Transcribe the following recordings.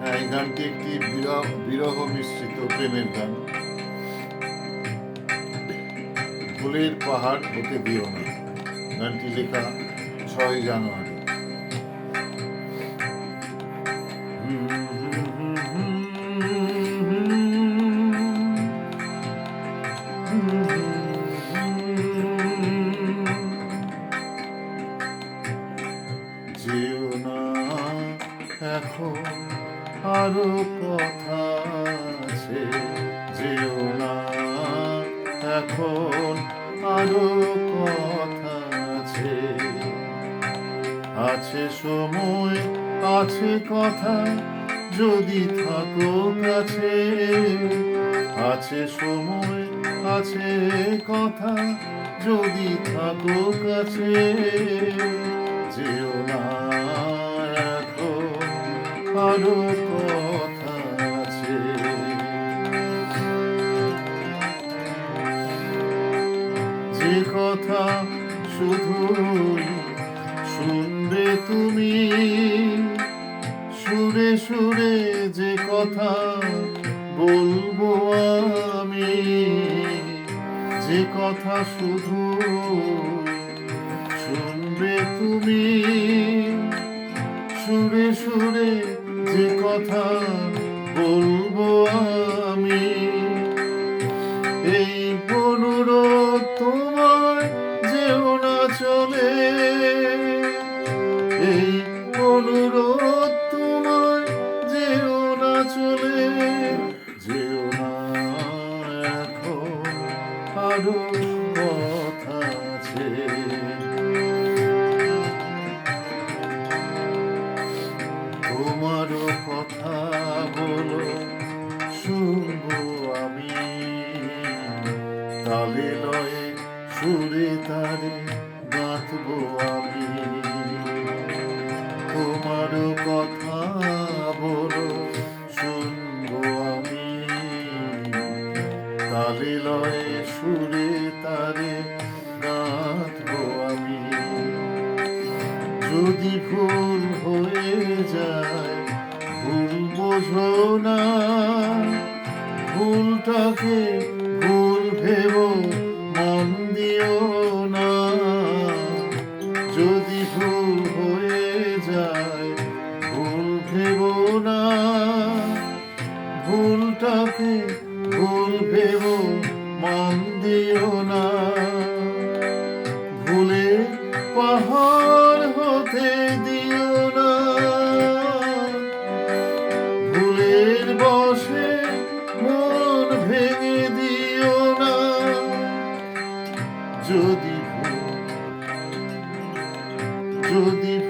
এই গানটি একটি বিরহ মিশ্রিত প্রেমের গান। ফুলের পাহাড় হতে দিও না, গানটি লেখা 6 জানুয়ারি। যেও না এখন, আরো কথা আছে, যেও না এখন, আরো কথা আছে। আছে সময়, আছে কথা, যদি থাকো কাছে। আছে সময়, আছে কথা, যদি থাকো কাছে। যেও না এখন, আরো কথা আছে। যে কথা শুধুই শুনবে তুমি, সুরে সুরে যে কথা বলবো আমি। যে কথা শুধু শুনবে তুমি, সুরে সুরে যে কথা বলবো আমি। এই অনুরোধ তোমায়, যেও না চলে। এই অনুরোধ তোমায়, যেও না চলে। যেও না এখন, আরো কথা আছে। তোমারও কথা বলো, শুনবো আমি। তালে লয়ে সুরে তারে গাঁথবো আমি। তোমারও কথা বলো, শুনবো আমি। তালে লয়ে সুরে তারে গাঁথবো আমি। যদি ভুল হয়ে যায়, ভুল বোঝো না। ভুলটাকে ভুল ভেবো, মন দিও না। যদি ভুল হয়ে যায়, ভুল ভেবো না। ভুলটাকে ভুল ভেবো, মন দিও না। ভুলে পাহাড় হতে দিও না। ভুলের বশে মন ভেঙে দিও না। যদি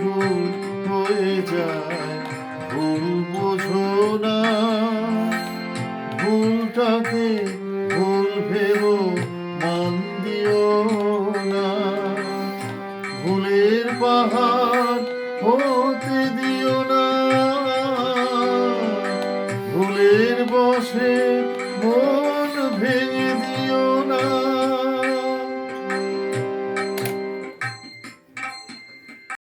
ভুল হয়ে যায়, ভুল বোঝো না। ভুলটাকে ভুল ভেবো, মন দিও না। ভুলের পাহাড় হতে দিও না। ভুলের বশে